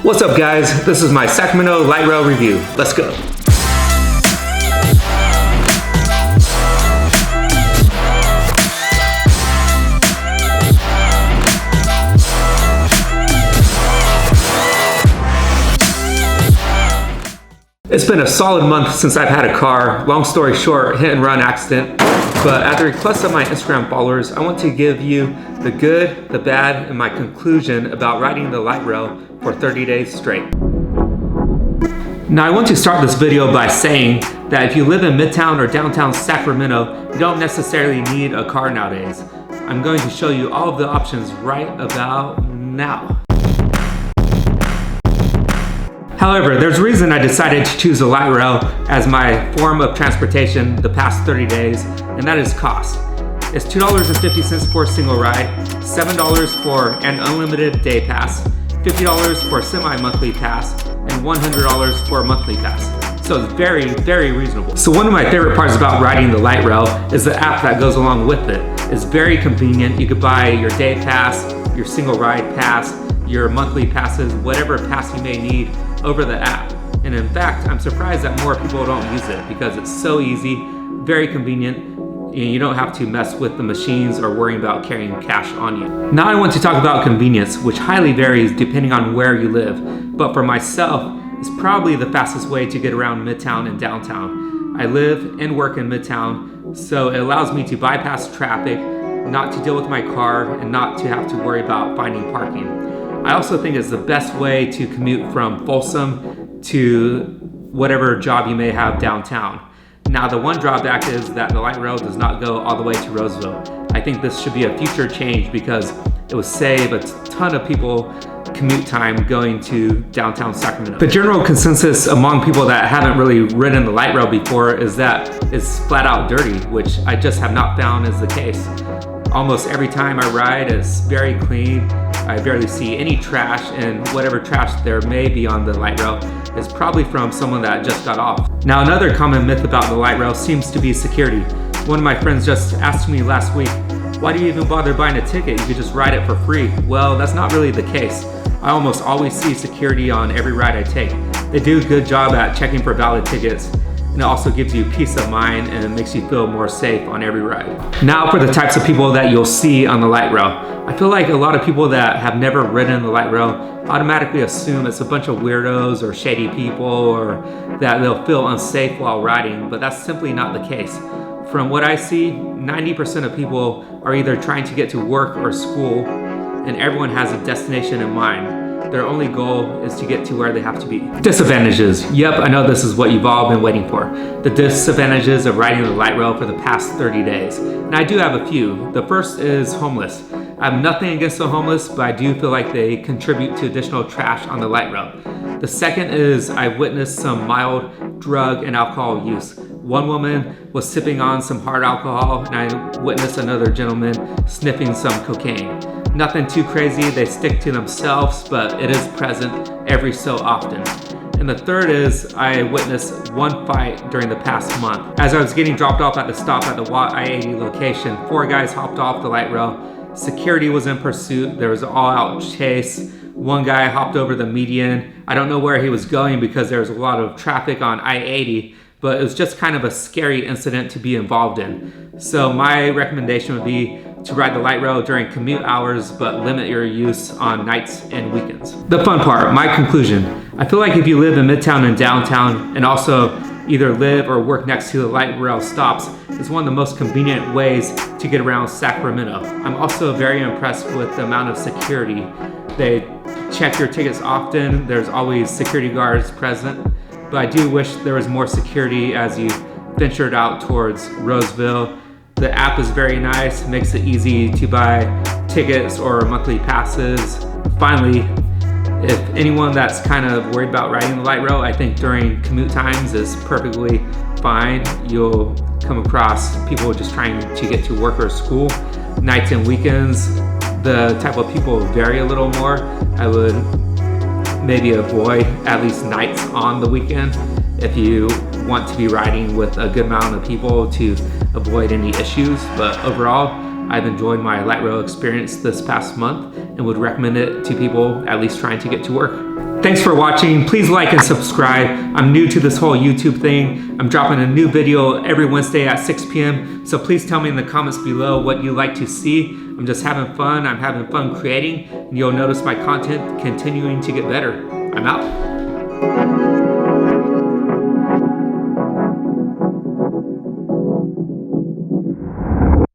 What's up guys, this is my Sacramento Light Rail review. Let's go. It's been a solid month since I've had a car. Long story short, hit and run accident. But at the request of my Instagram followers, I want to give you the good, the bad, and my conclusion about riding the light rail for 30 days straight. Now I want to start this video by saying that if you live in Midtown or downtown Sacramento, you don't necessarily need a car nowadays. I'm going to show you all of the options right about now. However, there's a reason I decided to choose the light rail as my form of transportation the past 30 days, and that is cost. It's $2.50 for a single ride, $7 for an unlimited day pass, $50 for a semi-monthly pass, and $100 for a monthly pass. So it's very, very reasonable. So one of my favorite parts about riding the light rail is the app that goes along with it. It's very convenient. You could buy your day pass, your single ride pass, your monthly passes, whatever pass you may need over the app. And in fact, I'm surprised that more people don't use it because it's so easy, very convenient, and you don't have to mess with the machines or worry about carrying cash on you. Now I want to talk about convenience, which highly varies depending on where you live. But for myself, it's probably the fastest way to get around Midtown and downtown. I live and work in Midtown, so it allows me to bypass traffic, not to deal with my car, and not to have to worry about finding parking. I also think it's the best way to commute from Folsom to whatever job you may have downtown. Now the one drawback is that the light rail does not go all the way to Roseville. I think this should be a future change because it would save a ton of people commute time going to downtown Sacramento. The general consensus among people that haven't really ridden the light rail before is that it's flat out dirty, which I just have not found is the case. Almost every time I ride, it's very clean. I barely see any trash, and whatever trash there may be on the light rail is probably from someone that just got off. Now another common myth about the light rail seems to be security. One of my friends just asked me last week, why do you even bother buying a ticket? You could just ride it for free. Well, that's not really the case. I almost always see security on every ride I take. They do a good job at checking for valid tickets, and it also gives you peace of mind and makes you feel more safe on every ride. Now for the types of people that you'll see on the light rail. I feel like a lot of people that have never ridden the light rail automatically assume it's a bunch of weirdos or shady people or that they'll feel unsafe while riding, but that's simply not the case. From what I see, 90% of people are either trying to get to work or school, and everyone has a destination in mind. Their only goal is to get to where they have to be. Disadvantages. Yep, I know this is what you've all been waiting for. The disadvantages of riding the light rail for the past 30 days. And I do have a few. The first is homeless. I have nothing against the homeless, but I do feel like they contribute to additional trash on the light rail. The second is I've witnessed some mild drug and alcohol use. One woman was sipping on some hard alcohol, and I witnessed another gentleman sniffing some cocaine. Nothing too crazy, they stick to themselves, but it is present every so often. And the third is I witnessed one fight during the past month. As I was getting dropped off at the stop at the I-80 location, 4 guys hopped off the light rail. Security was in pursuit, there was an all-out chase. One guy hopped over the median. I don't know where he was going because there was a lot of traffic on I-80, but it was just kind of a scary incident to be involved in. So my recommendation would be to ride the light rail during commute hours, but limit your use on nights and weekends. The fun part, my conclusion. I feel like if you live in Midtown and downtown and also either live or work next to the light rail stops, it's one of the most convenient ways to get around Sacramento. I'm also very impressed with the amount of security. They check your tickets often. There's always security guards present. But I do wish there was more security as you ventured out towards Roseville. The app is very nice, makes it easy to buy tickets or monthly passes. Finally, if anyone that's kind of worried about riding the light rail, I think during commute times is perfectly fine. You'll come across people just trying to get to work or school. Nights and weekends, the type of people vary a little more. I would maybe avoid at least nights on the weekend if you want to be riding with a good amount of people to avoid any issues. But overall, I've enjoyed my light rail experience this past month and would recommend it to people at least trying to get to work. Thanks for watching. Please like and subscribe. I'm new to this whole YouTube thing. I'm dropping a new video every Wednesday at 6 p.m. So please tell me in the comments below what you like to see. I'm just having fun. I'm having fun creating, and you'll notice my content continuing to get better. I'm out.